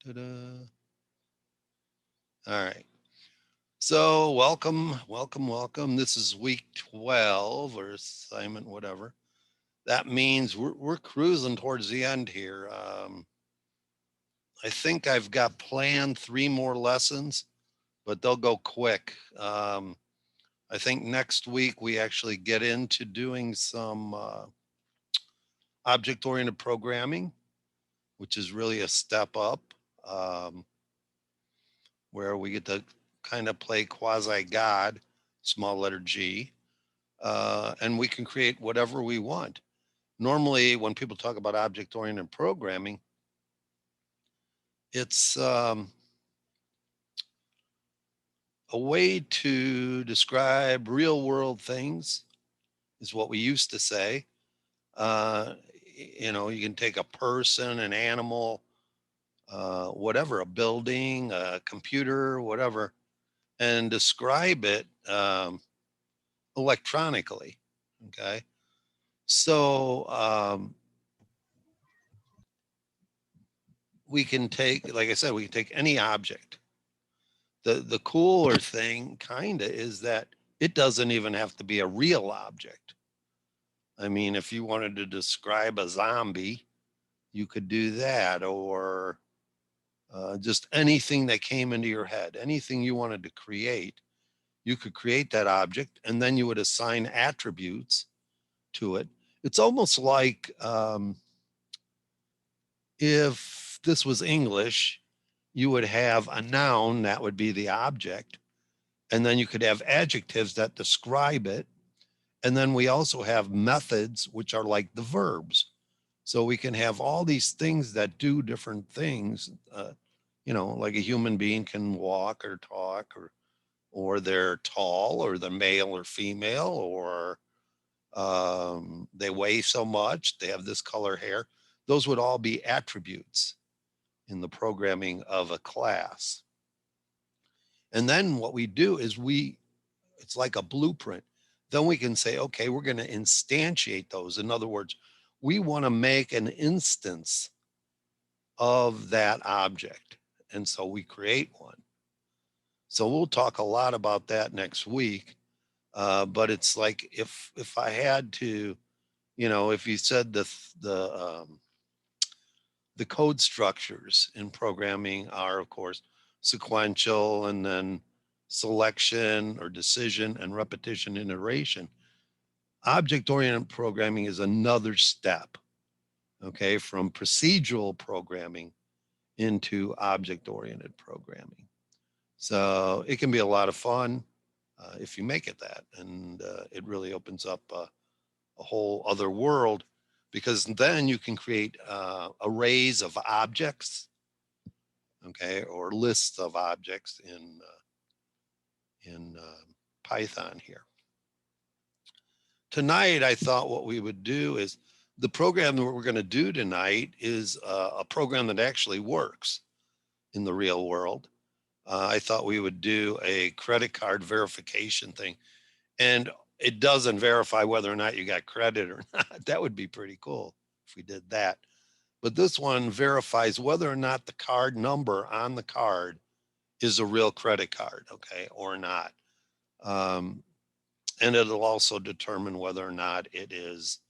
Ta-da. All right. So welcome. This is week 12 or assignment, whatever. That means we're cruising towards the end here. I think I've got planned 3 more lessons, but they'll go quick. I think next week we actually get into doing some object-oriented programming, which is really a step up, um, where we get to kind of play quasi God, small letter G, and we can create whatever we want. Normally, when people talk about object oriented programming, it's a way to describe real world things, is what we used to say. Uh, you can take a person, an animal, whatever, a building, a computer, whatever, and describe it electronically. Okay. So we can take, like I said, we can take any object. The cooler thing, kind of, is that it doesn't even have to be a real object. I mean, if you wanted to describe a zombie, you could do that, or just anything that came into your head, anything you wanted to create, you could create that object, and then you would assign attributes to it. It's almost like if this was English, you would have a noun that would be the object, and then you could have adjectives that describe it. And then we also have methods, which are like the verbs. So we can have all these things that do different things. Like a human being can walk or talk, or they're tall, or they're male or female, or they weigh so much, they have this color hair. Those would all be attributes in the programming of a class. And then what we do is it's like a blueprint. Then we can say, okay, we're going to instantiate those. In other words, we want to make an instance of that object. And so we create one. So we'll talk a lot about that next week. But it's like if I had to, if you said the code structures in programming are, of course, sequential, and then selection or decision and repetition and iteration. Object oriented programming is another step, okay, from procedural programming into object oriented programming. So it can be a lot of fun if you make it that. And it really opens up a whole other world, because then you can create arrays of objects, okay, or lists of objects in Python here. Tonight, I thought what we would do is the program that we're going to do tonight is a program that actually works in the real world. I thought we would do a credit card verification thing, and it doesn't verify whether or not you got credit or not. That would be pretty cool if we did that. But this one verifies whether or not the card number on the card is a real credit card, okay, or not. Um, and it'll also determine whether or not it is,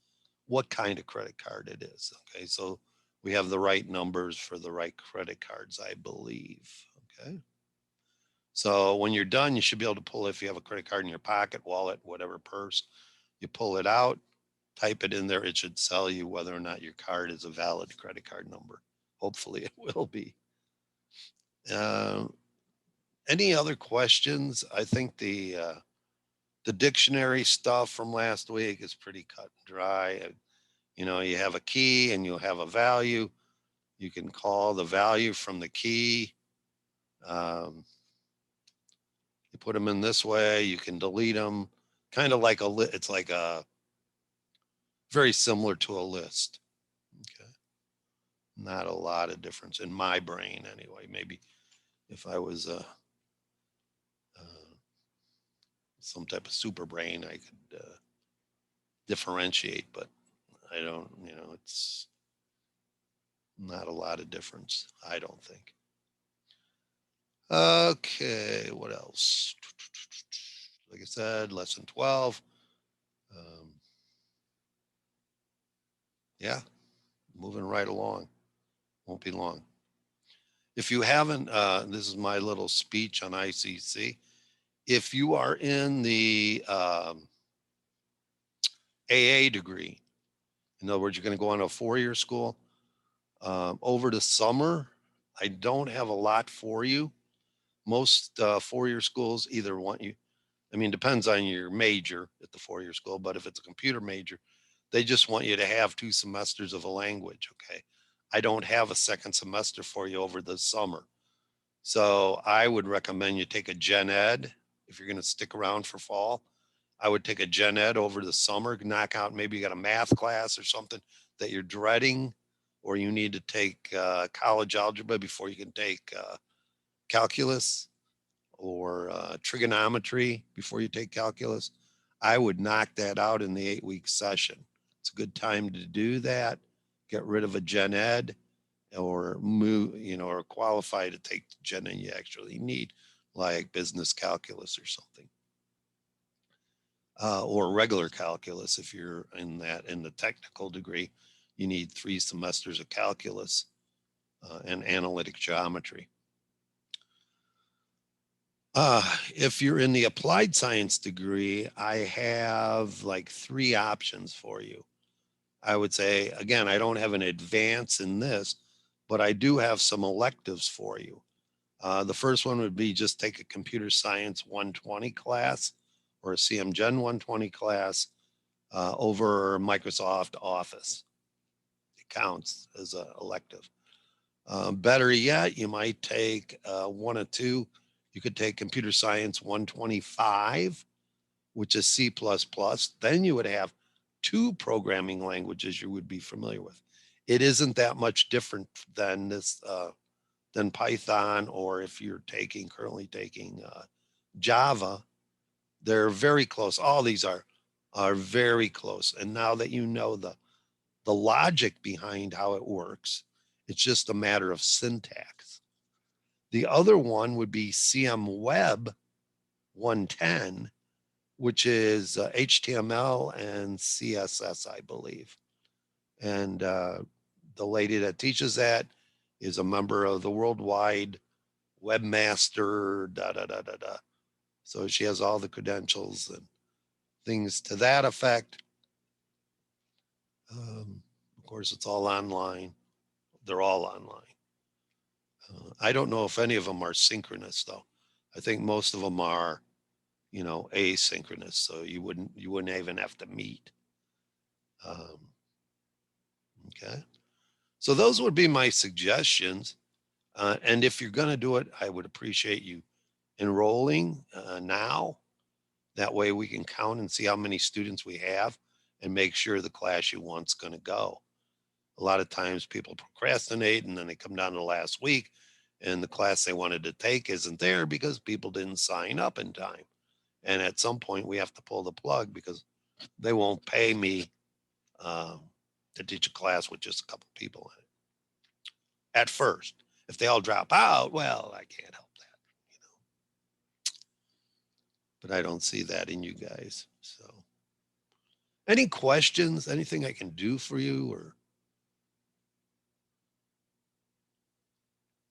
what kind of credit card it is. Okay, so we have the right numbers for the right credit cards, I believe. Okay. So when you're done, you should be able to pull, if you have a credit card in your pocket, wallet, whatever, purse, you pull it out, type it in there. It should tell you whether or not your card is a valid credit card number. Hopefully it will be. Uh, any other questions? I think the dictionary stuff from last week is pretty cut and dry. You have a key and you'll have a value. You can call the value from the key. Um, you put them in this way. You can delete them. Kind of like it's like a very similar to a list. Okay, not a lot of difference in my brain anyway. Maybe if I was some type of super brain, I could differentiate, but I don't. It's not a lot of difference, I don't think. Okay, what else? Like I said, lesson 12. Um, yeah, moving right along. Won't be long. If you haven't, this is my little speech on ICC. If you are in the AA degree, in other words, you're going to go on a 4-year school, over the summer, I don't have a lot for you. Most 4-year schools either want you, I mean, depends on your major at the 4-year school, but if it's a computer major, they just want you to have 2 semesters of a language. Okay. I don't have a second semester for you over the summer. So I would recommend you take a gen ed if you're going to stick around for fall. I would take a gen ed over the summer, knock out, maybe you got a math class or something that you're dreading, or you need to take college algebra before you can take calculus, or trigonometry before you take calculus. I would knock that out in the 8-week session. It's a good time to do that. Get rid of a gen ed, or move, or qualify to take the gen ed you actually need, like business calculus or something, or regular calculus. If you're in the technical degree, you need 3 semesters of calculus and analytic geometry. If you're in the applied science degree, I have like 3 options for you. I would say, again, I don't have an advance in this, but I do have some electives for you. The first one would be just take a computer science 120 class, or a CM Gen 120 class over Microsoft Office. It counts as an elective. Better yet, you might take one or two. You could take computer science 125, which is C++. Then you would have 2 programming languages you would be familiar with. It isn't that much different than than Python, or if you're currently taking Java. They're very close. All these are very close. And now that you know the logic behind how it works, it's just a matter of syntax. The other one would be CM Web 110, which is HTML and CSS, I believe. And the lady that teaches that is a member of the Worldwide Webmaster, da da da da da. So she has all the credentials and things to that effect. Of course, it's all online. They're all online. I don't know if any of them are synchronous though. I think most of them are, asynchronous. So you wouldn't even have to meet. Um, okay. So those would be my suggestions. And if you're going to do it, I would appreciate you enrolling now. That way we can count and see how many students we have and make sure the class you want's going to go. A lot of times people procrastinate and then they come down to the last week and the class they wanted to take isn't there because people didn't sign up in time. And at some point we have to pull the plug because they won't pay me um, to teach a class with just a couple people in it at first. If they all drop out, well, I can't help that, you know. But I don't see that in you guys. So, any questions? Anything I can do for you? Or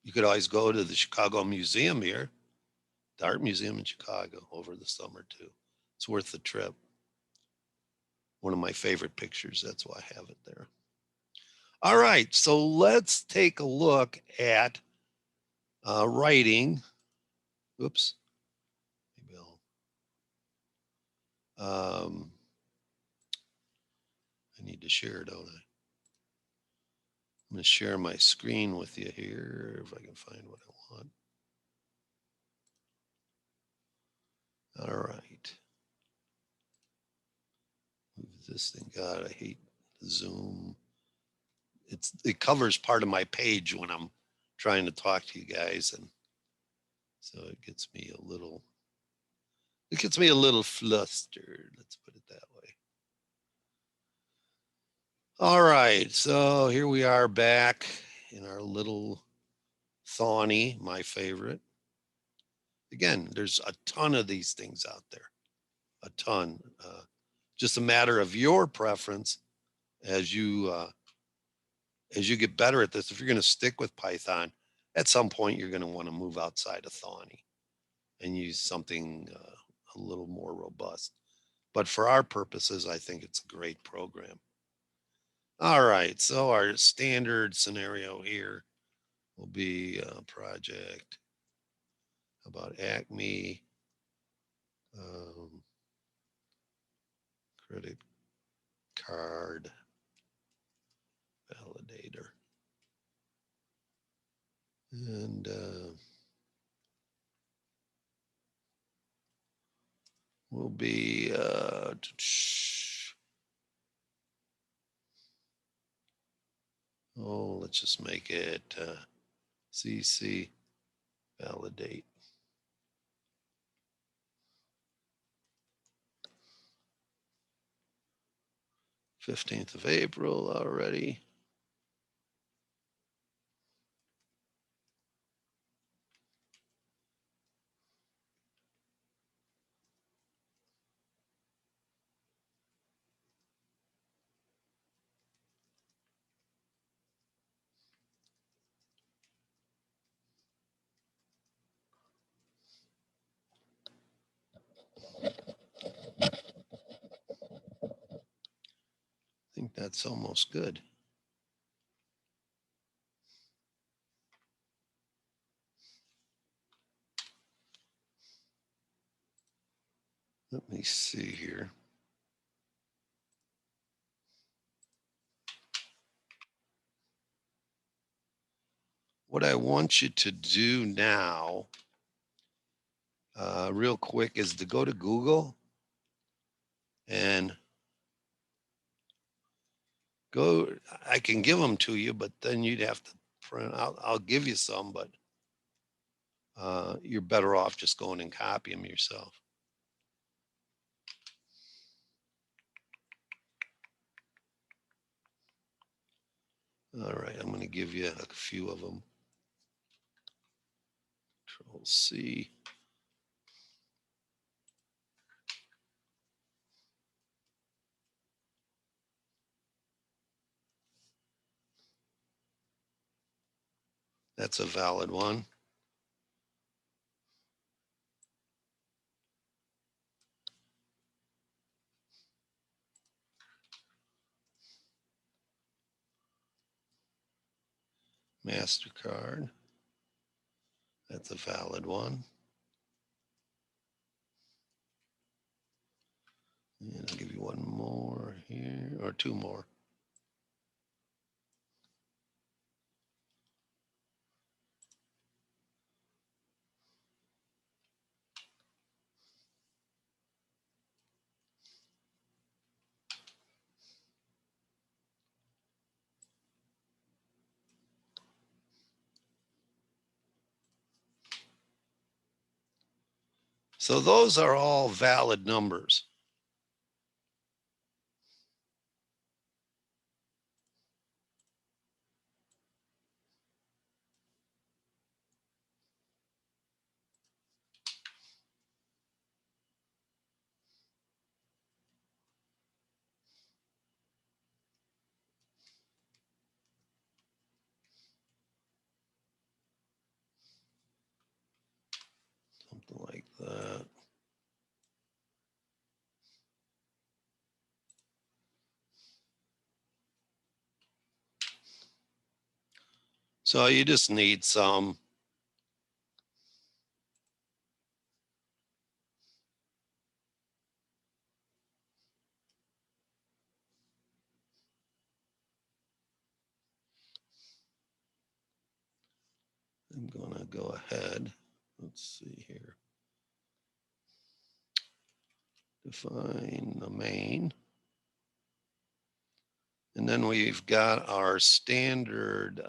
you could always go to the Chicago Museum here, the Art Museum in Chicago over the summer too. It's worth the trip. One of my favorite pictures. That's why I have it there. All right, so let's take a look at writing. Oops. Maybe I need to share, don't I? I'm going to share my screen with you here if I can find what I want. All right. Move this thing. God, I hate Zoom. It covers part of my page when I'm trying to talk to you guys, and so it gets me a little flustered. Let's put it that way. All right, so here we are back in our little Thawny, my favorite. Again, there's a ton of these things out there, a ton. Just a matter of your preference as you get better at this. If you're going to stick with Python, at some point you're going to want to move outside of Thorny and use something a little more robust. But for our purposes, I think it's a great program. All right, so our standard scenario here will be a project about Acme um, credit card validator. And we'll be, let's just make it CC validate. 15th of April already. I think that's almost good. Let me see here. What I want you to do now, real quick, is to go to Google and go. I can give them to you, but then you'd have to print. I'll give you some, but you're better off just going and copy them yourself. All right, I'm going to give you a few of them. Control C. That's a valid one. MasterCard. That's a valid one. And I'll give you one more here, or two more. So those are all valid numbers. Something like that. So you just need some. I'm going to go ahead. Let's see here. Define the main. And then we've got our standard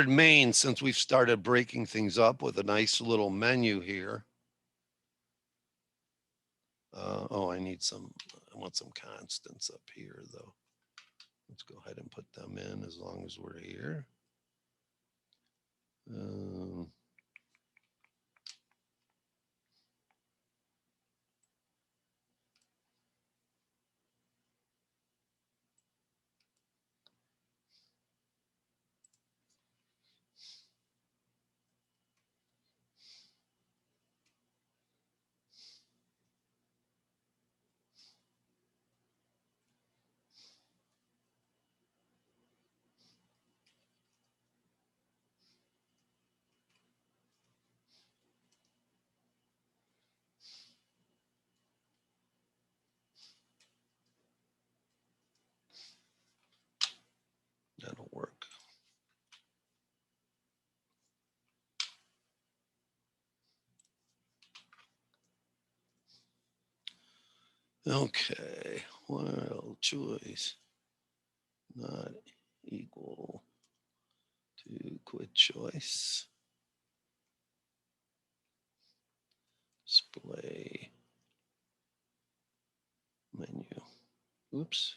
main, since we've started breaking things up with a nice little menu here. I want some constants up here though. Let's go ahead and put them in as long as we're here. Um, that'll work. Okay, well, choice not equal to quit choice. Display menu. Oops.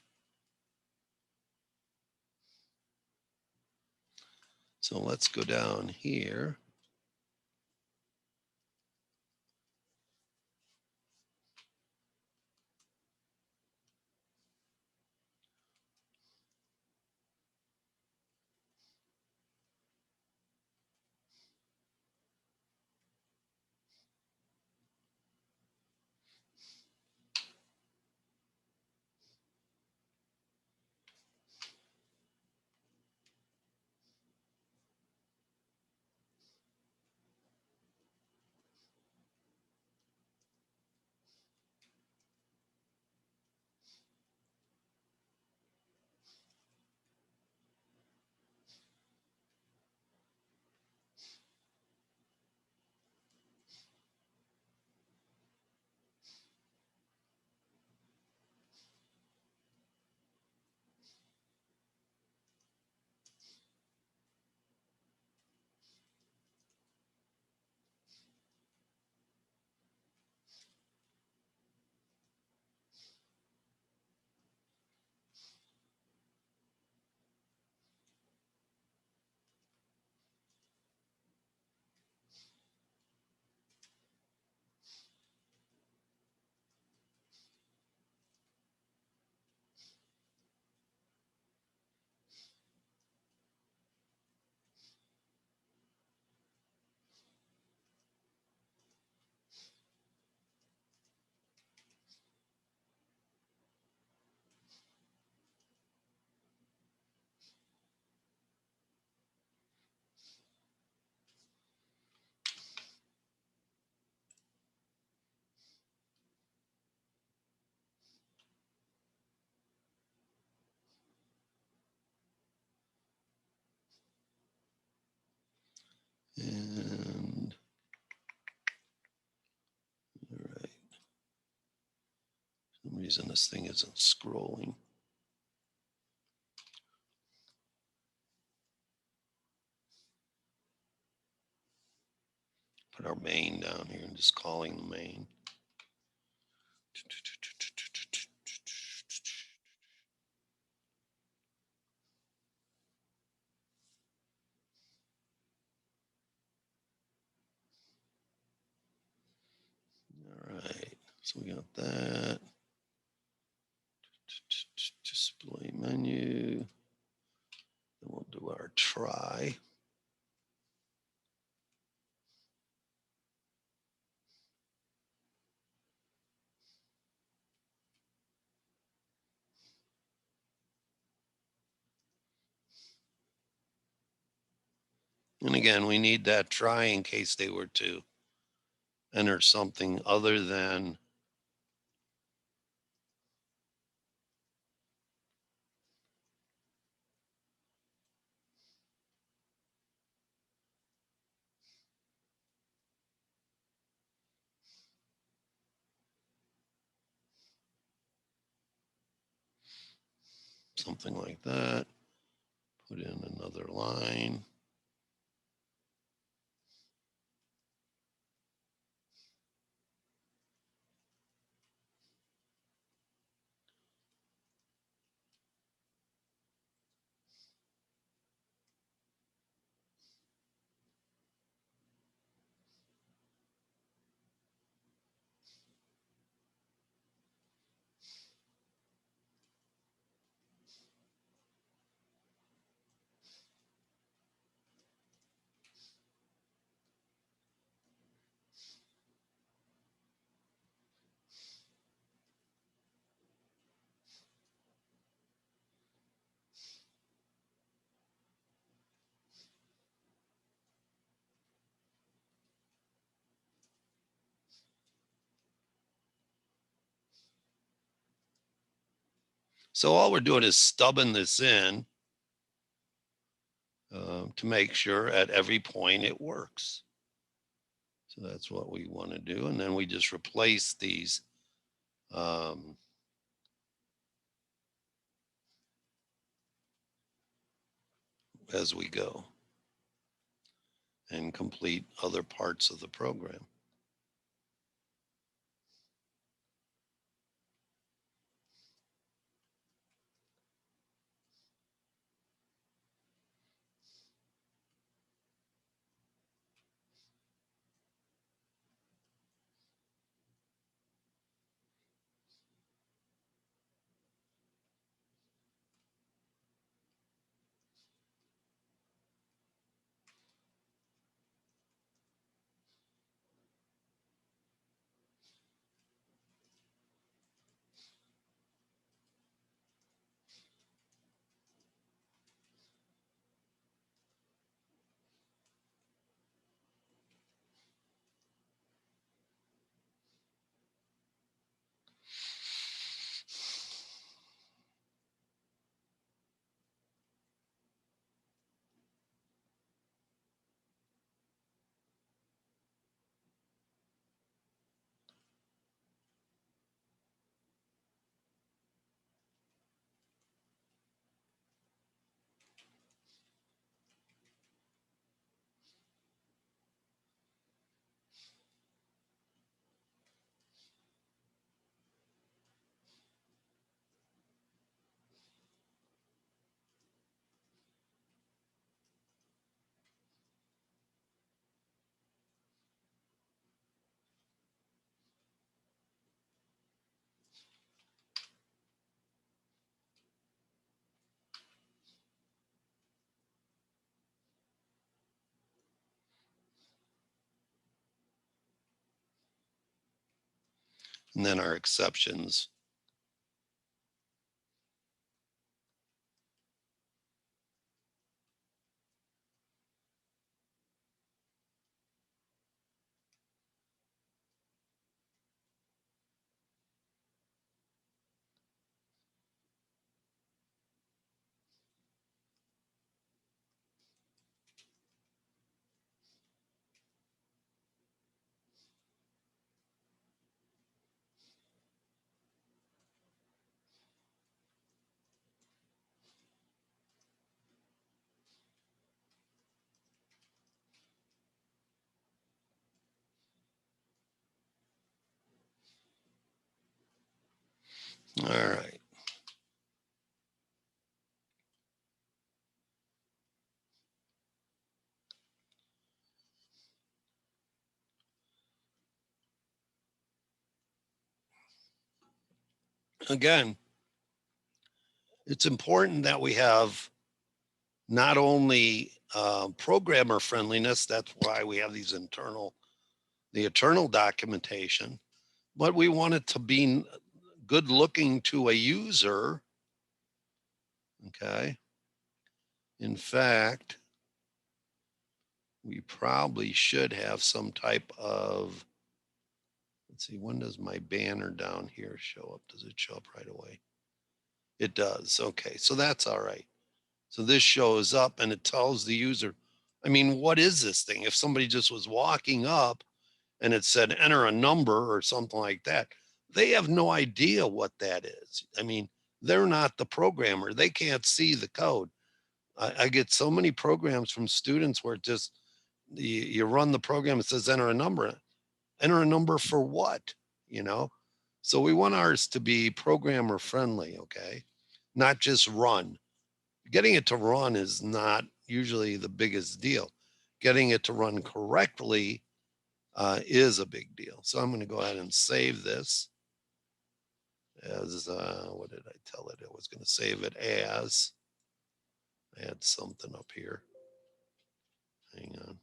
So let's go down here. And all right. For some reason this thing isn't scrolling. Put our main down here and just calling the main. All right. So we got that. Display menu. Then we'll do our try. And again, we need that try in case they were to enter something other than something like that. Put in another line. So all we're doing is stubbing this in to make sure at every point it works. So that's what we want to do. And then we just replace these as we go and complete other parts of the program. And then our exceptions. All right. Again, it's important that we have not only programmer friendliness, that's why we have these the internal documentation, but we want it to be good looking to a user. Okay. In fact, we probably should have some type of, let's see, when does my banner down here show up? Does it show up right away? It does. Okay. So that's all right. So this shows up and it tells the user, I mean, what is this thing? If somebody just was walking up and it said enter a number or something like that, they have no idea what that is. I mean, they're not the programmer. They can't see the code. I get so many programs from students where it just you run the program, it says enter a number. Enter a number for what? You know? So we want ours to be programmer friendly, okay? Not just run. Getting it to run is not usually the biggest deal. Getting it to run correctly is a big deal. So I'm going to go ahead and save this as, what did I tell it? I was going to save it as, I had something up here. Hang on.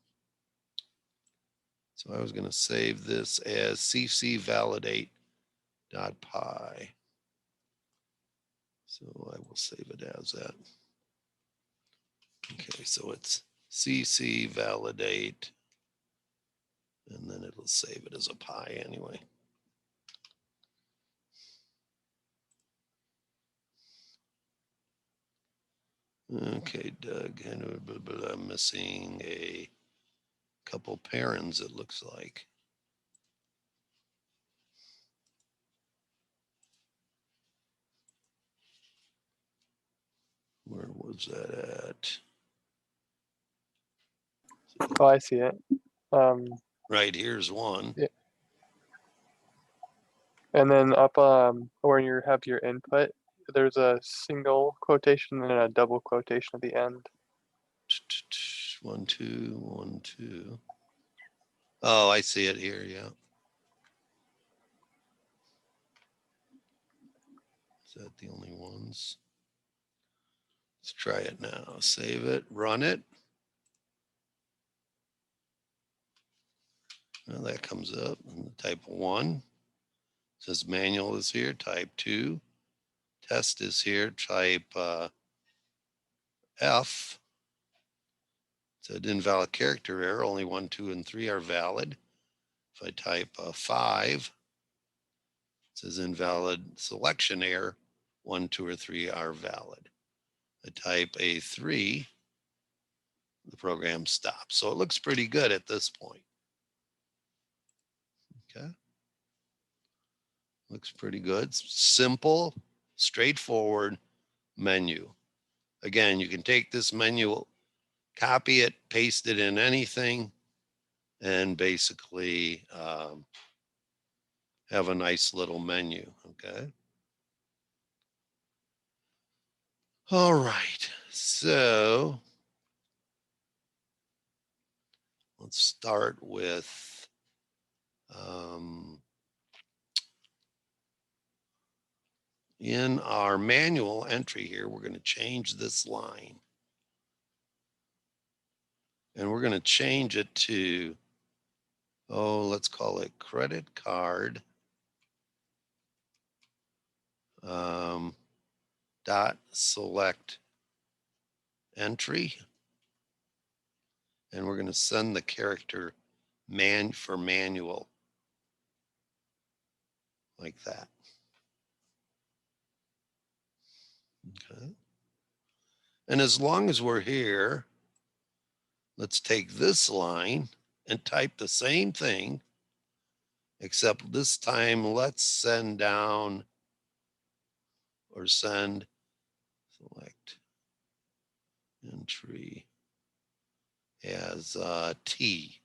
So I was going to save this as ccvalidate.py. So I will save it as that. Okay, so it's ccvalidate, and then it'll save it as a pie anyway. Okay, Doug, I'm missing a couple parents, it looks like. Where was that at? Oh, I see it. Right here's one. Yeah. And then up where you have your input, there's a single quotation and a double quotation at the end. 1, 2, 1, 2. Oh, I see it here. Yeah. Is that the only ones? Let's try it now. Save it, run it. Well, that comes up. And type 1 says manual is here. Type 2, test is here. Type F said invalid character error. Only 1, 2, and 3 are valid. If I type 5, it says invalid selection error. 1, 2, or 3 are valid. I type A3, the program stops. So it looks pretty good at this point. Okay. Looks pretty good. Simple, straightforward menu. Again, you can take this menu, copy it, paste it in anything, and basically have a nice little menu. Okay. All right. So let's start with in our manual entry here, we're going to change this line. And we're going to change it to, let's call it credit card dot select entry. And we're going to send the character for manual like that. Okay. And as long as we're here, let's take this line and type the same thing, except this time let's send down or send select entry as T.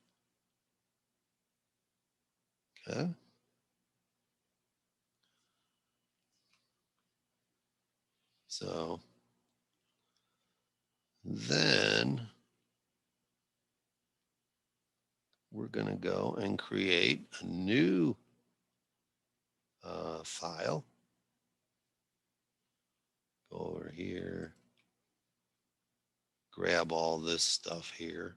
Okay. So then we're going to go and create a new file. Go over here, grab all this stuff here,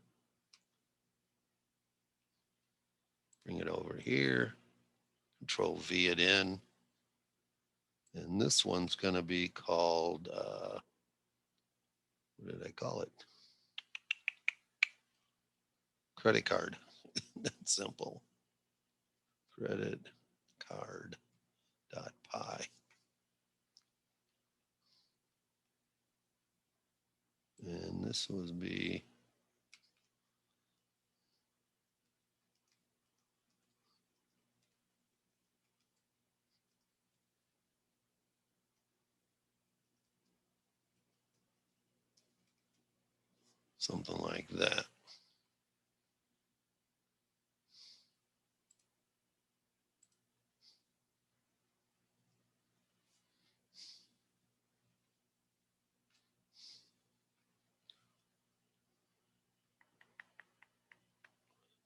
bring it over here, Control V it in. And this one's going to be called, what did I call it? Credit card. That's simple. Credit card dot py. And this would be something like that.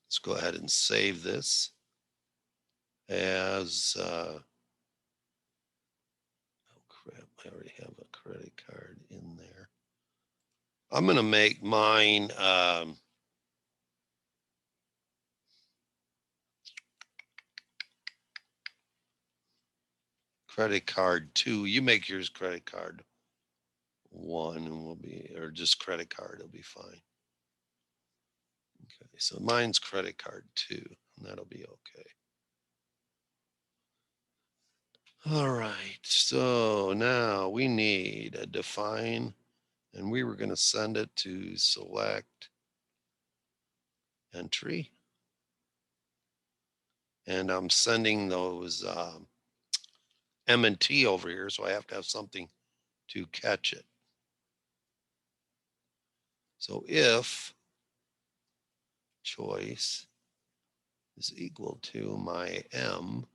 Let's go ahead and save this as, oh crap, I already have a credit card in there. I'm going to make mine credit card 2. You make yours credit card 1 and we'll be, or just credit card, it'll be fine. Okay, so mine's credit card 2, and that'll be okay. All right, so now we need a define And we were going to send it to select entry. And I'm sending those M&T over here, so I have to have something to catch it. So if choice is equal to my M,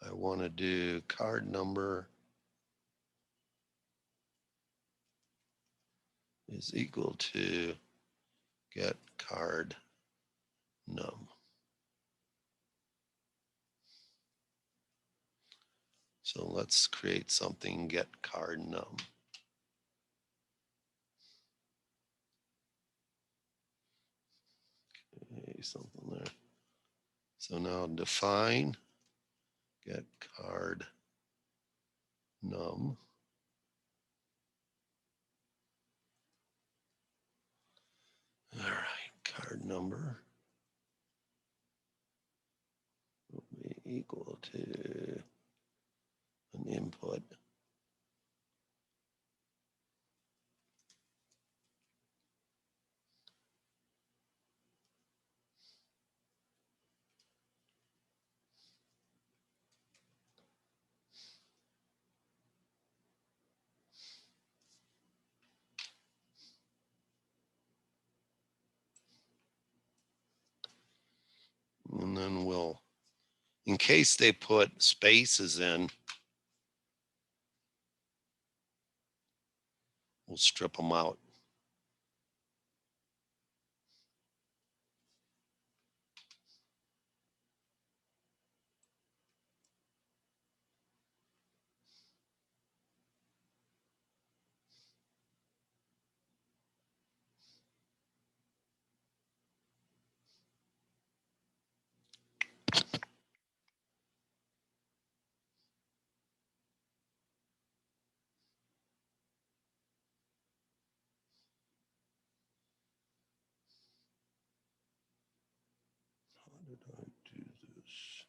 I want to do card number is equal to get card num. So let's create something get card num. Okay, something there. So now define get card num. All right, card number will be equal to an input. And then we'll, in case they put spaces in, we'll strip them out. How did I do this?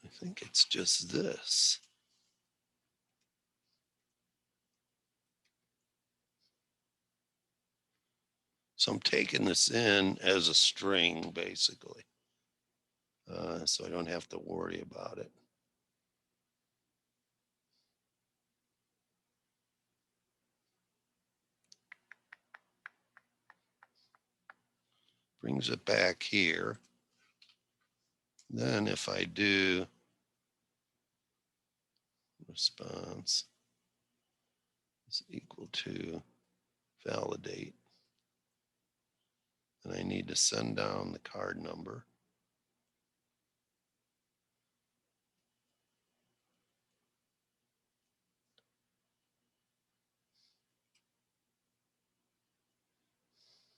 I think it's just this. So I'm taking this in as a string, basically, so I don't have to worry about it. Brings it back here. Then if I do response is equal to validate, and I need to send down the card number.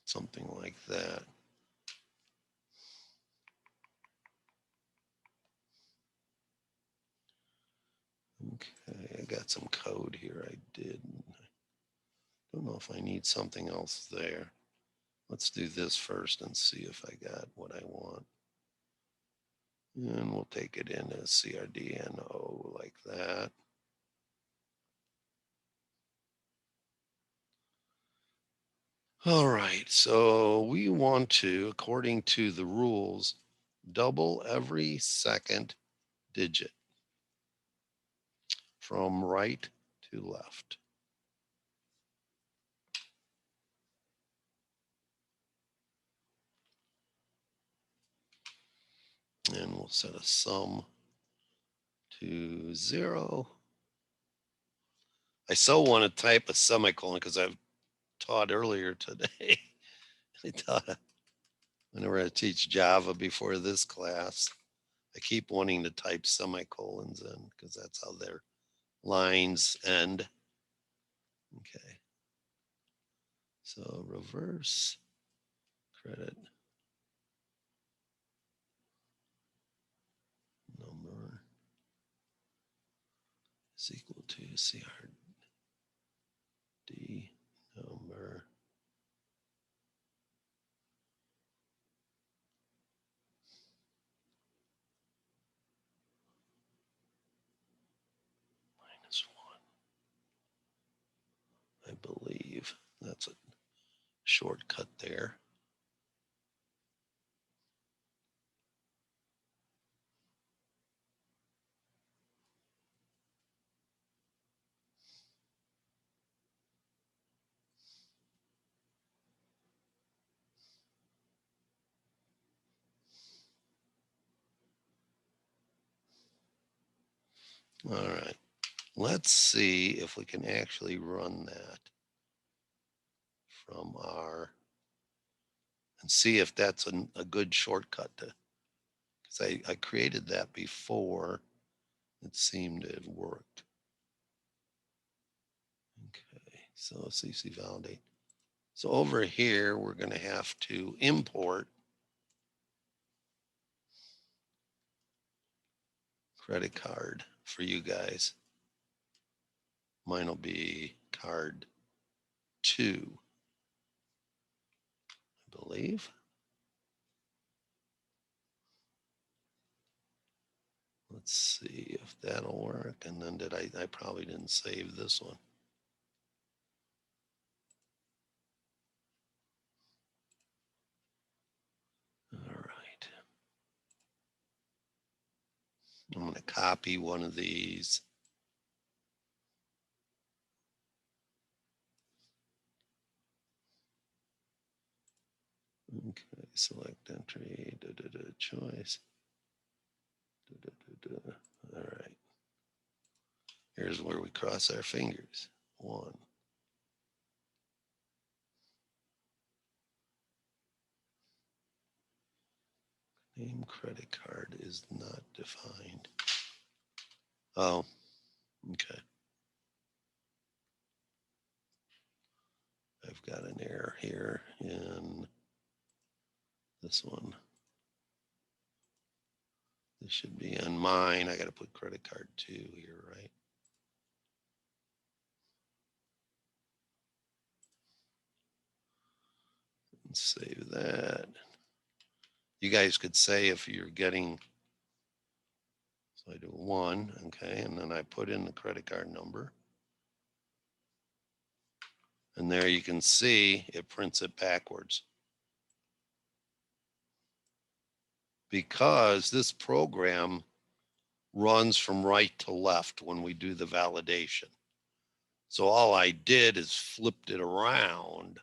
Something like that. Okay, I got some code here I did. Don't know if I need something else there. Let's do this first and see if I got what I want. And we'll take it in as CRDNO like that. All right, so we want to, according to the rules, double every second digit from right to left. And we'll set a sum to 0. I so want to type a semicolon because I've taught earlier today. I taught whenever I teach Java before this class, I keep wanting to type semicolons in because that's how their lines end. Okay. So reverse credit number is equal to CRD number believe that's a shortcut there. All right, let's see if we can actually run that from our, and see if that's a good shortcut to, because I created that before. It seemed to have worked. Okay, so CC validate. So over here, we're going to have to import credit card for you guys. Mine will be card 2, I believe. Let's see if that'll work. And then I probably didn't save this one. All right. I'm going to copy one of these. Okay, select entry, choice. All right. Here's where we cross our fingers. 1. Name credit card is not defined. Oh, okay. I've got an error here in this one. This should be on mine. I got to put credit card 2 here, right? And save that. You guys could say if you're getting, so I do 1, okay, and then I put in the credit card number. And there you can see it prints it backwards. Because this program runs from right to left when we do the validation. So all I did is flipped it around,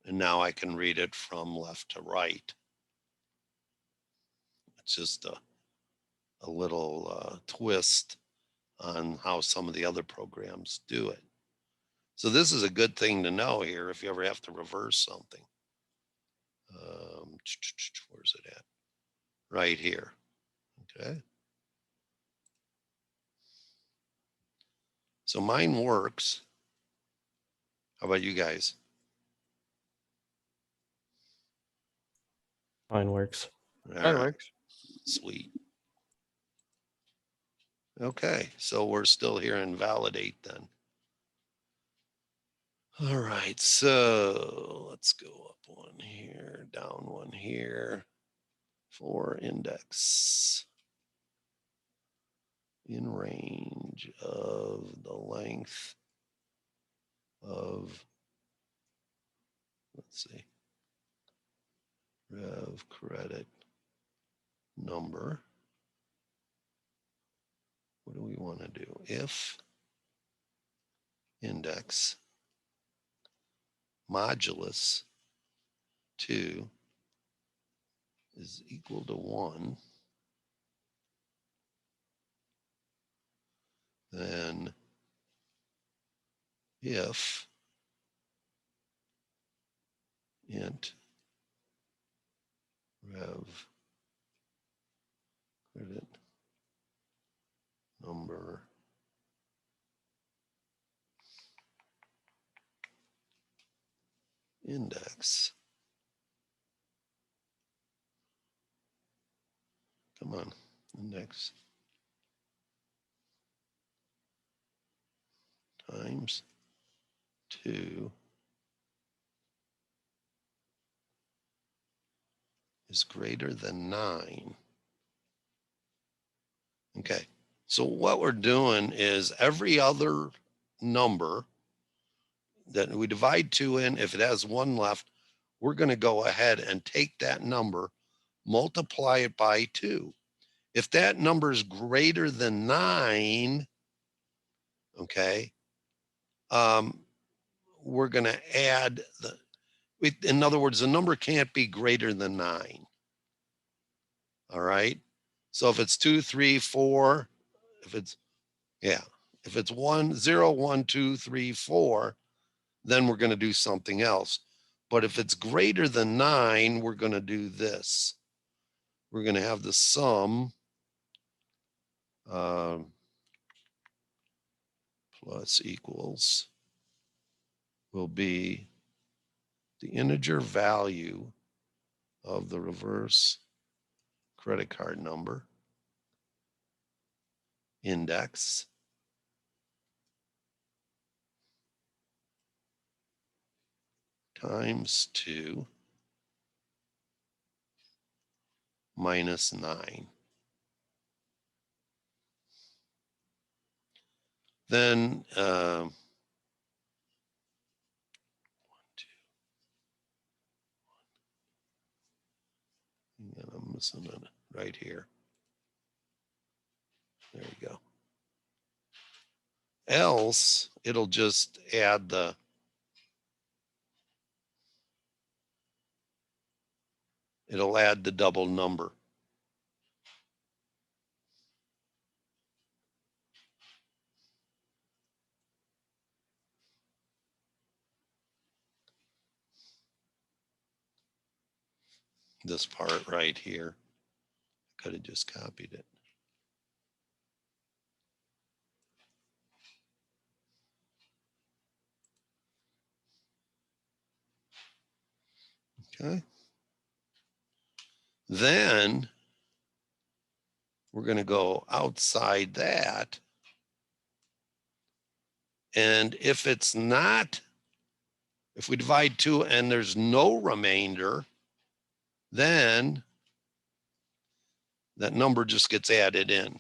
and now I can read it from left to right. It's just a little twist on how some of the other programs do it. So this is a good thing to know here if you ever have to reverse something. Where's it at? Right here. Okay. So mine works. How about you guys? Mine works. All Mine right. works. Sweet. Okay, so we're still here in validate then. All right, so let's go up 1 here, down 1 here for index in range of the length of, let's see, rev credit number. What do we want to do? If index modulus 2 is equal to 1, then if int rev credit number index, come on, index times 2 is greater than 9. Okay, so what we're doing is every other number that we divide 2 in. If it has 1 left, we're going to go ahead and take that number, multiply it by 2. If that number is greater than 9, okay, we're going to add in other words, the number can't be greater than 9. All right. So if it's 2, 3, 4, if it's, yeah, if it's 1, 0, 1, 2, 3, 4, then we're going to do something else. But if it's greater than 9, we're going to do this. We're going to have the sum plus equals will be the integer value of the reverse credit card number index times 2 minus 9. Then I'm missing it right here. There you go. Else, it'll just add it'll add the double number. This part right here. I could have just copied it. Okay. Then we're going to go outside that. And if it's not, if we divide 2 and there's no remainder, then that number just gets added in.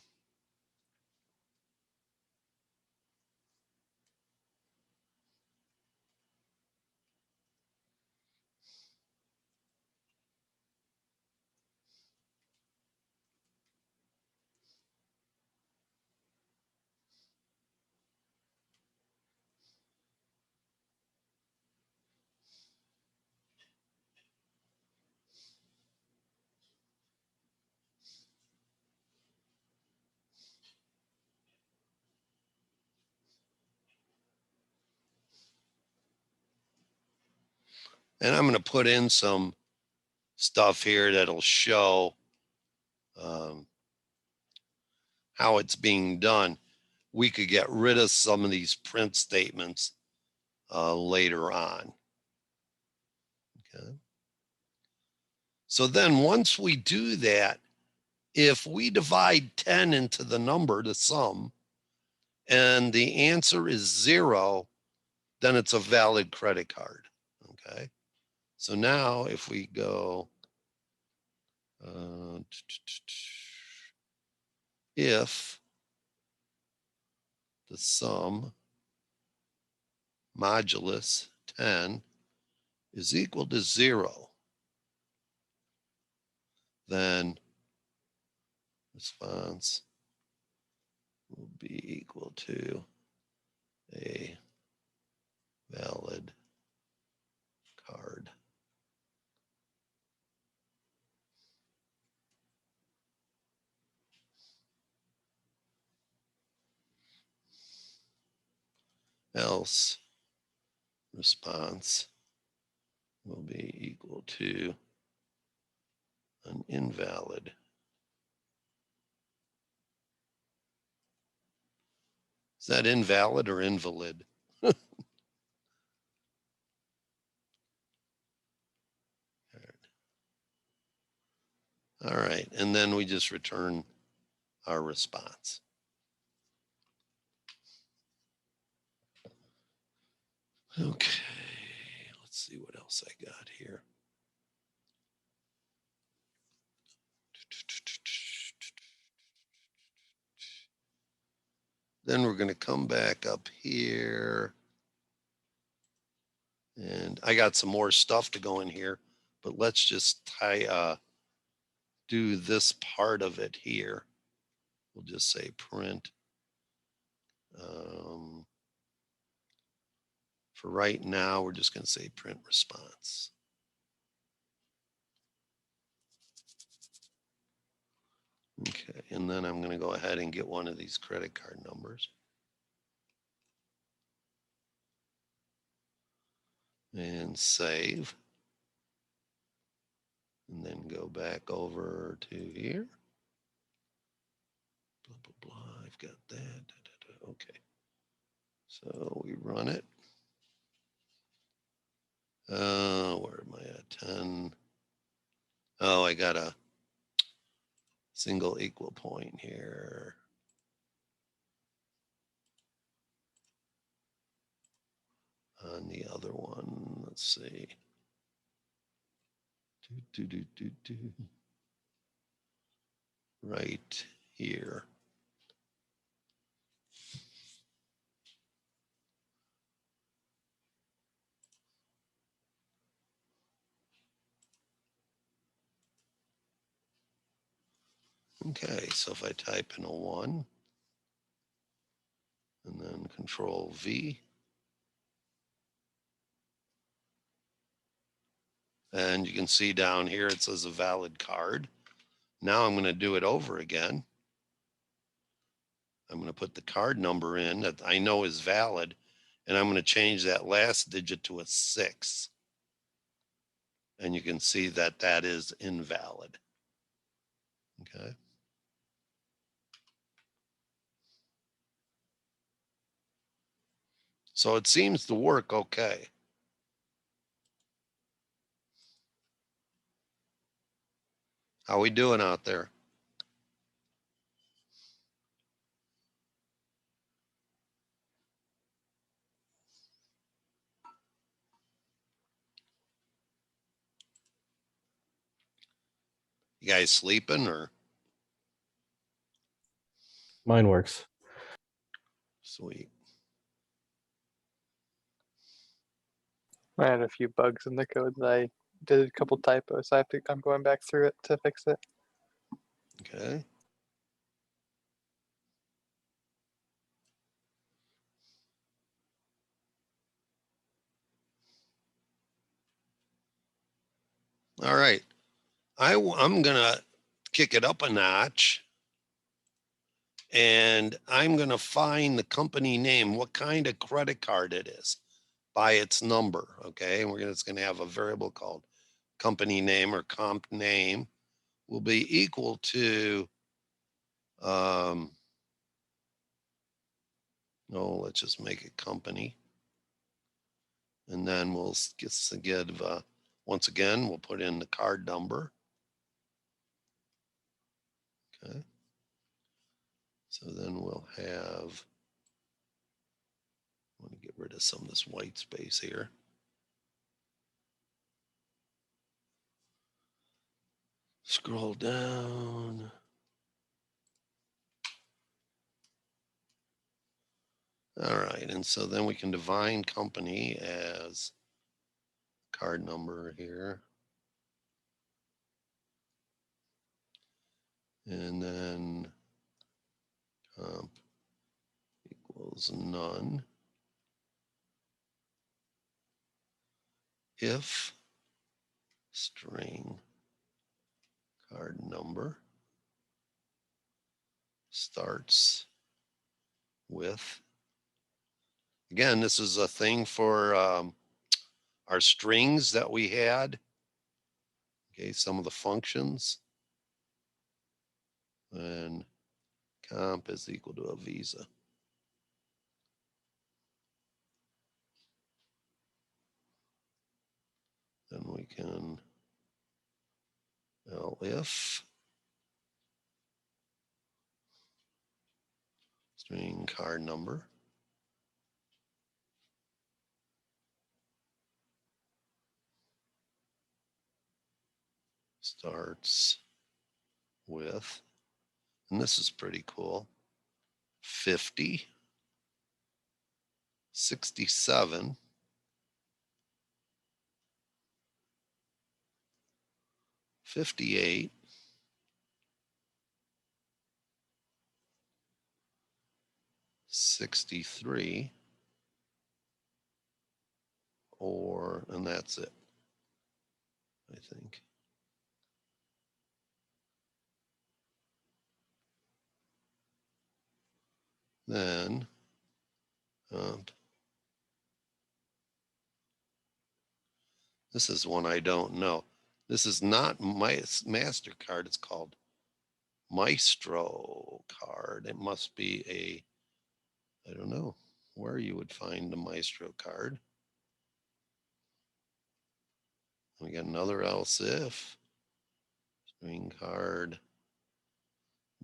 And I'm going to put in some stuff here that'll show how it's being done. We could get rid of some of these print statements later on. Okay. So then once we do that, if we divide 10 into the number, the sum, and the answer is 0, then it's a valid credit card. Okay. So now if we go, if the sum modulus 10 is equal to 0, then response will be equal to a valid card. Else response will be equal to an invalid. Is that invalid or invalid? All right, and then we just return our response. Okay, let's see what else I got here. Then we're going to come back up here. And I got some more stuff to go in here, but let's just do this part of it here. We'll just say print. For right now, we're just going to say print response. Okay, and then I'm going to go ahead and get one of these credit card numbers. And save. And then go back over to here. Blah, blah, blah. I've got that. Okay. So we run it. Where am I at? 10. Oh, I got a single equal point here. On the other one, let's see. Right here. Okay, so if I type in a 1 and then Control V, and you can see down here it says a valid card. Now I'm going to do it over again. I'm going to put the card number in that I know is valid, and I'm going to change that last digit to a 6. And you can see that that is invalid. Okay. So it seems to work okay. How we doing out there? You guys sleeping or? Mine works. Sweet. I had a few bugs in the code that I did a couple typos. I'm going back through it to fix it. Okay. All right. I'm going to kick it up a notch, and I'm going to find the company name, what kind of credit card it is by its number. Okay. And it's going to have a variable called company name, or comp name will be equal to, no, let's just make it company. And then we'll give, once again, we'll put in the card number. Okay. So then we'll have, I want to get rid of some of this white space here. Scroll down. All right, and so then we can define company as card number here. And then comp equals none if string card number starts with, again, this is a thing for our strings that we had. Okay, some of the functions. And comp is equal to a visa. Then we can if string card number starts with, and this is pretty cool, 50, 67, 58, 63, and that's it, I think. Then, this is one I don't know. This is not my MasterCard. It's called Maestro card. It must be I don't know where you would find the Maestro card. We got another else if string card.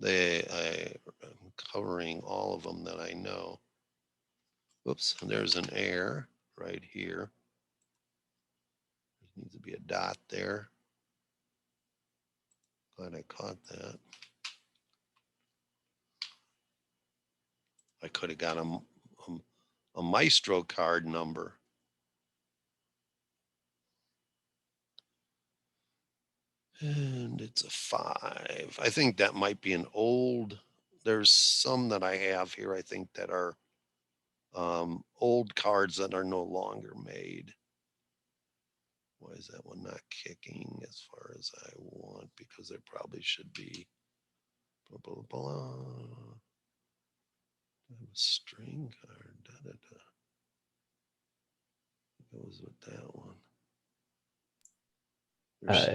I'm covering all of them that I know. Whoops, there's an error right here. There needs to be a dot there. Glad I caught that. I could have got a Maestro card number. And it's a 5. I think that might be an old. There's some that I have here, I think, that are old cards that are no longer made. Why is that one not kicking as far as I want? Because there probably should be. Blah, blah, blah. I have a string card. Da, da, da. Goes with that one.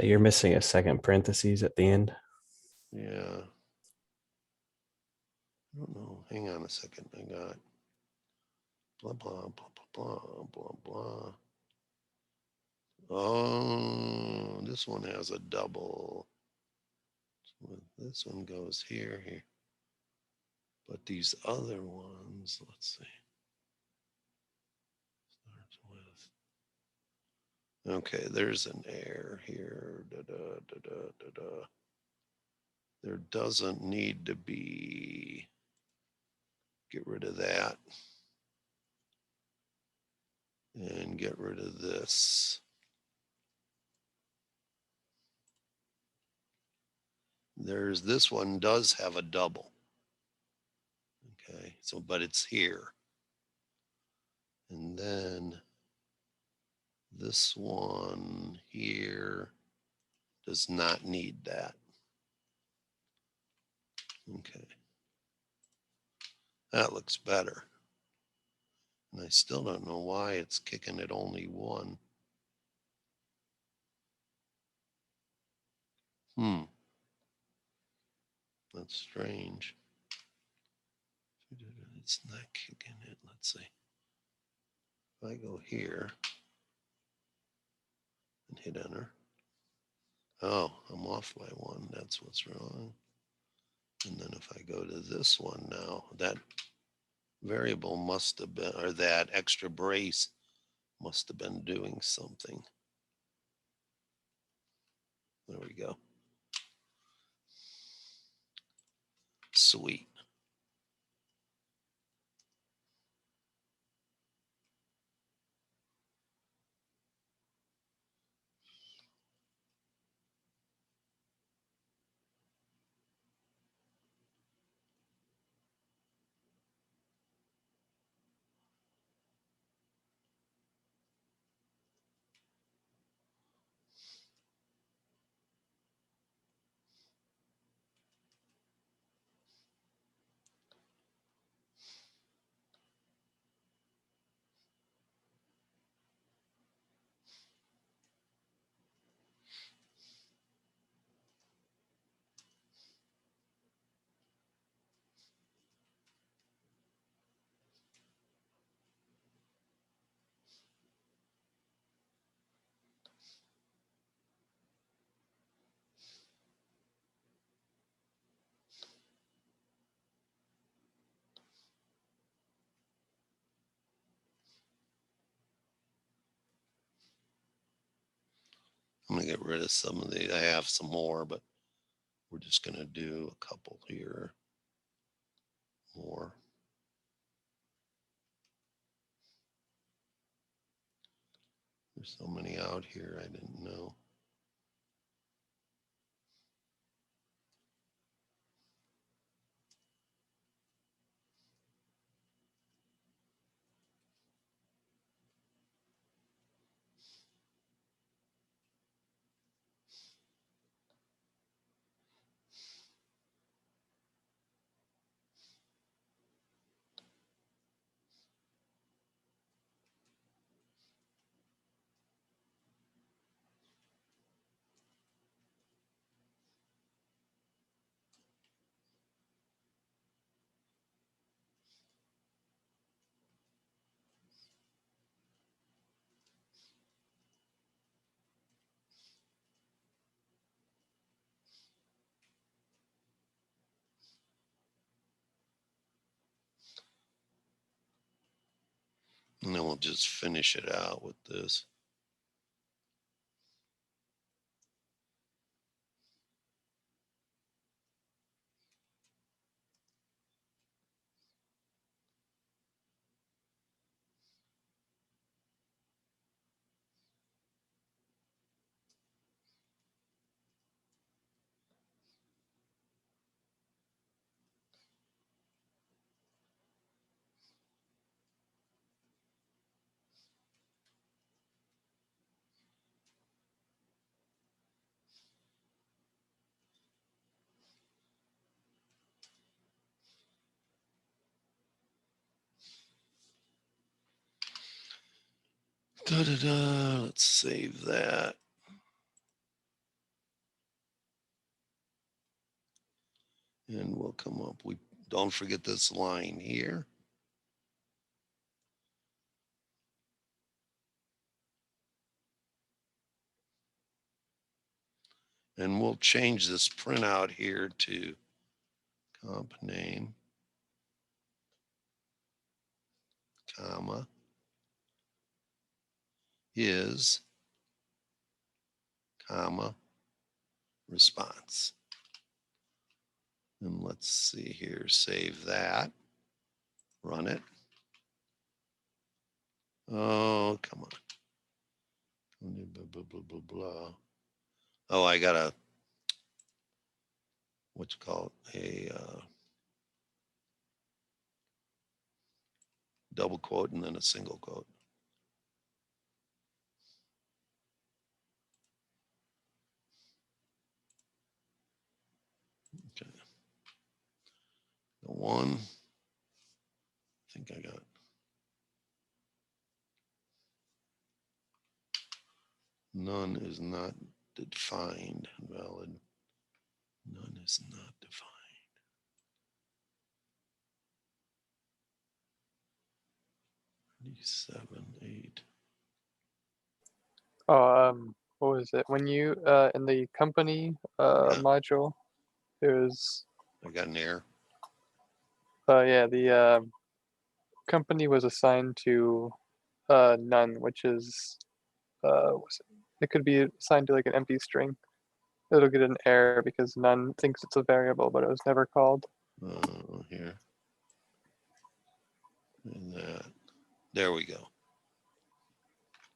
You're missing a second parentheses at the end. Yeah. I don't know. Hang on a second. I got blah, blah, blah, blah, blah, blah, blah. Oh, this one has a double. This one goes here, here. But these other ones, let's see. Starts with. Okay, there's an error here. Da, da, da, da, da, da. There doesn't need to be. Get rid of that. And get rid of this. This one does have a double. Okay, so but it's here. And then this one here does not need that. Okay. That looks better. And I still don't know why it's kicking at only one. That's strange. It's not kicking it. Let's see. If I go here and hit enter. Oh, I'm off by one. That's what's wrong. And then if I go to this one now, that variable must have been, or that extra brace must have been doing something. There we go. Sweet. I'm going to get rid of some of these. I have some more, but we're just going to do a couple here. More. There's so many out here I didn't know. And then we'll just finish it out with this. Let's save that. And we'll come up. We don't forget this line here. And we'll change this printout here to comp name, comma, is, comma, response. And let's see here, save that, run it. Oh, come on. Blah, blah, blah, blah, blah. Oh, I got a, what you call it, a double quote and then a single quote. Okay. The one, I think I got. None is not defined, valid. None is not defined. 37, 8. Oh, what was it? When you in the company Yeah. module, it was I got an error. yeah, the company was assigned to none, which is it could be assigned to like an empty string. It'll get an error because none thinks it's a variable, but it was never called. Here. And that. There we go.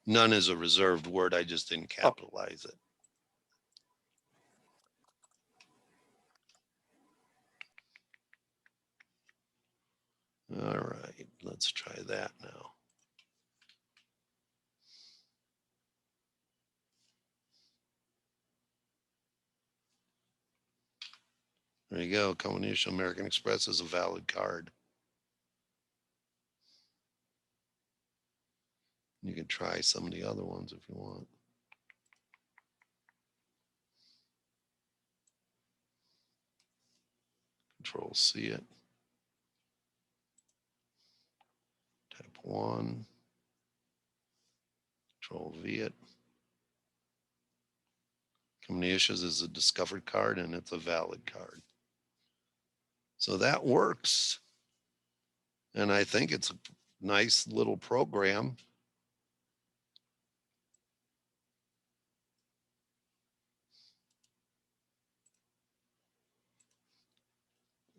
None is a reserved word. I just didn't capitalize it. All right, let's try that now. There you go. Combination American Express is a valid card. You can try some of the other ones if you want. Control C it. Type 1. Control V it. Combinations is a discovered card and it's a valid card. So that works. And I think it's a nice little program.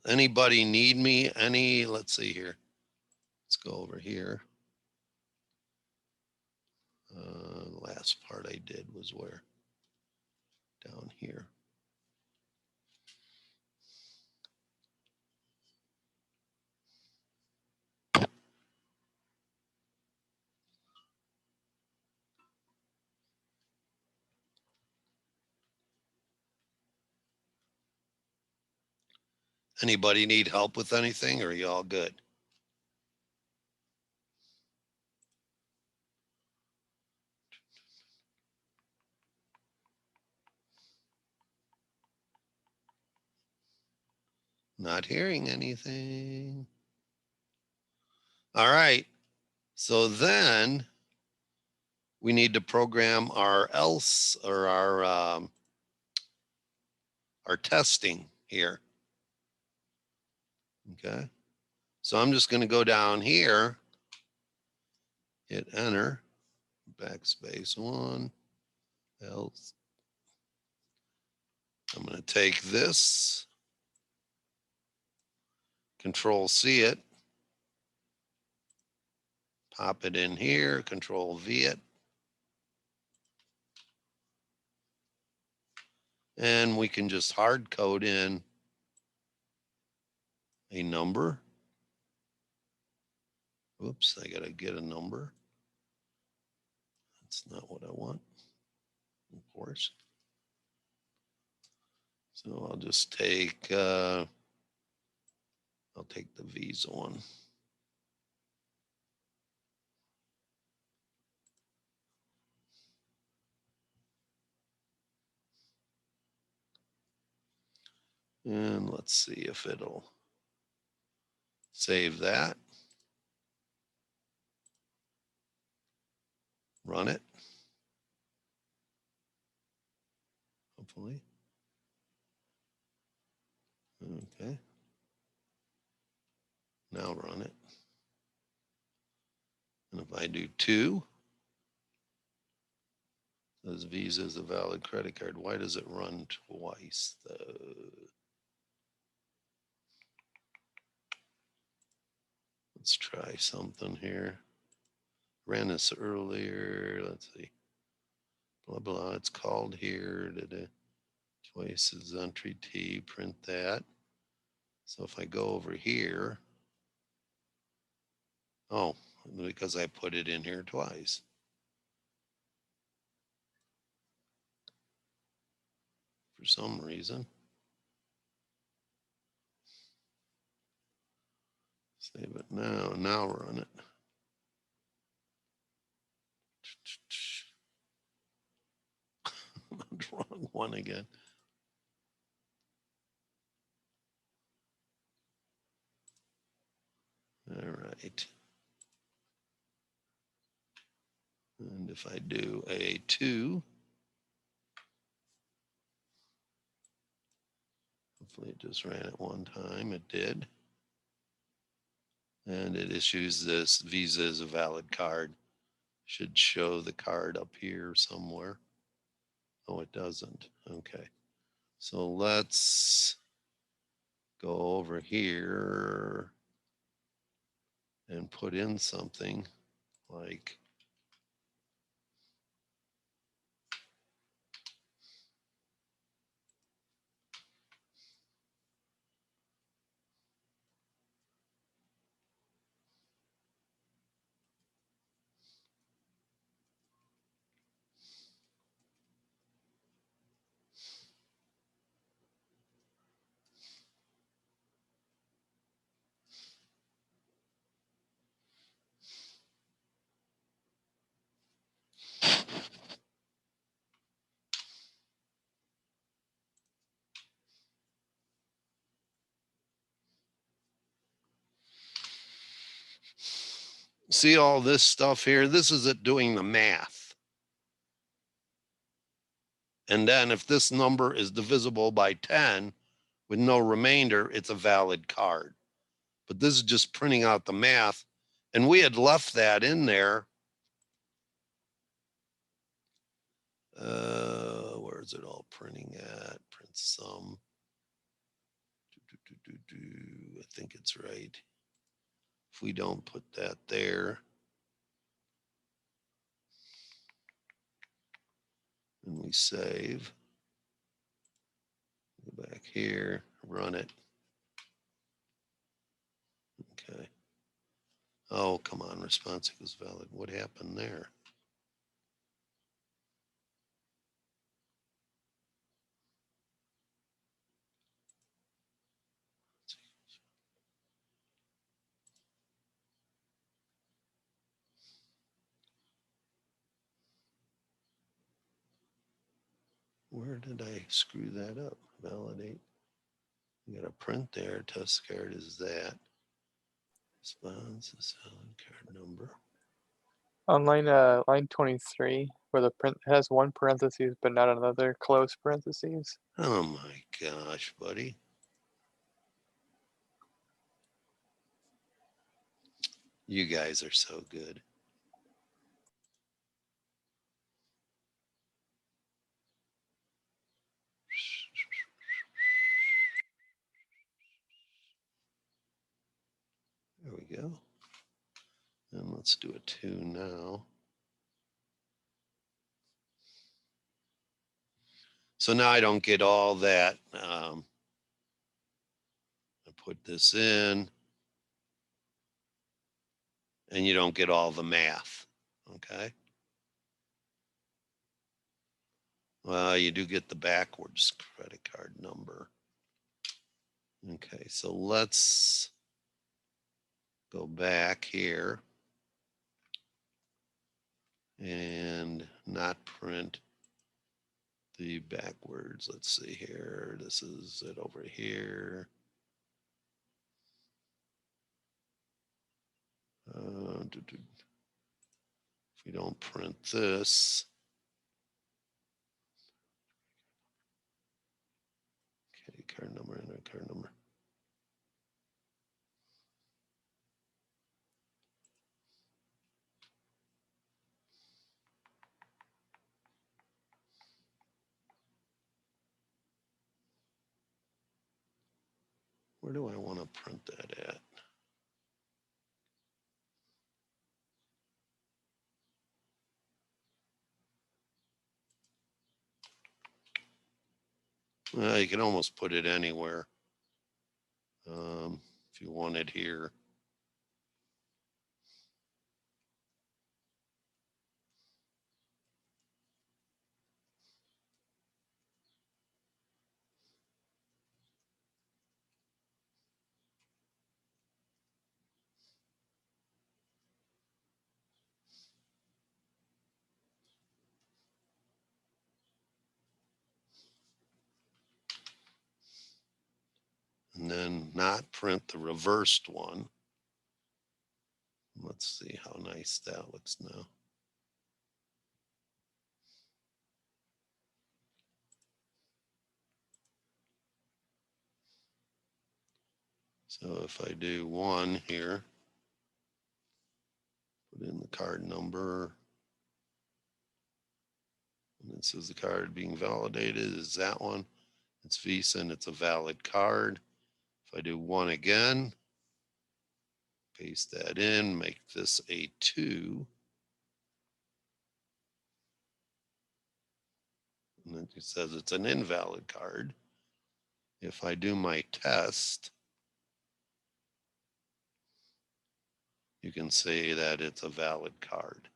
Anybody need me? Let's see here. Let's go over here. The last part I did was where? Down here. Anybody need help with anything, or are you all good? Not hearing anything. All right. So then we need to program our else or our testing here. Okay. So I'm just going to go down here hit enter, backspace 1, else. I'm going to take this, Control C it, pop it in here, Control V it. And we can just hard code in a number. Oops, I got to get a number. That's not what I want, of course. So I'll just take, I'll take the Visa one. And let's see if it'll save that. Run it. Hopefully. Okay. Now run it. And if I do 2, says Visa is a valid credit card. Why does it run twice though? Let's try something here. Ran this earlier. Let's see. Blah, blah. It's called here. Twice is entry T. Print that. So if I go over here. Oh, because I put it in here twice. For some reason. Save it now. Now run it. Wrong one again. All right. And if I do a 2, hopefully it just ran it one time. It did. And it issues this Visa as a valid card. Should show the card up here somewhere. Oh, it doesn't. Okay. So let's go over here and put in something like see all this stuff here? This is it doing the math. And then if this number is divisible by 10 with no remainder, it's a valid card. But this is just printing out the math. And we had left that in there. Where is it all printing at? Print sum. I think it's right. If we don't put that there, and we save, go back here, run it. Okay. Oh, come on, response equals valid. What happened there? Where did I screw that up? Validate. You got a print there. Test card is that. Response is valid card number. On line 23, where the print has one parentheses but not another close parentheses. Oh my gosh, buddy. You guys are so good. we go. And let's do a 2 now. So now I don't get all that. I put this in, and you don't get all the math, okay? Well, you do get the backwards credit card number. Okay, so let's go back here and not print the backwards. Let's see here. This is it over here. If we don't print this, okay, card number and a card number. Where do I want to print that at? Well, you can almost put it anywhere if you want it here. And then not print the reversed one. Let's see how nice that looks now. So if I do 1 here, put in the card number, and it says the card being validated is that one. It's Visa and it's a valid card. If I do 1 again, paste that in, make this a 2. And then it says it's an invalid card. If I do my test, you can see that it's a valid card.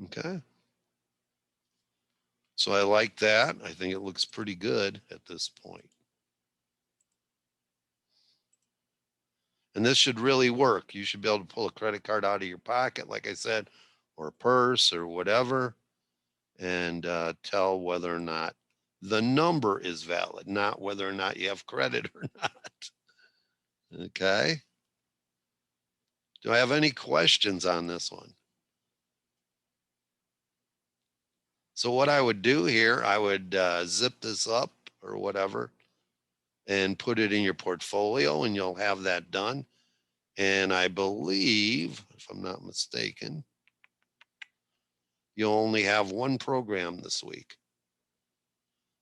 Okay. So I like that. I think it looks pretty good at this point. And this should really work. You should be able to pull a credit card out of your pocket, like I said, or a purse or whatever, and tell whether or not the number is valid, not whether or not you have credit or not. Okay. Do I have any questions on this one? So what I would do here, I would zip this up or whatever and put it in your portfolio, and you'll have that done. And I believe, if I'm not mistaken, you'll only have 1 program this week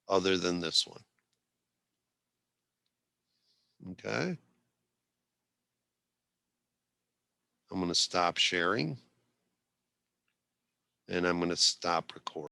other than this one. Okay. I'm going to stop sharing, and I'm going to stop recording.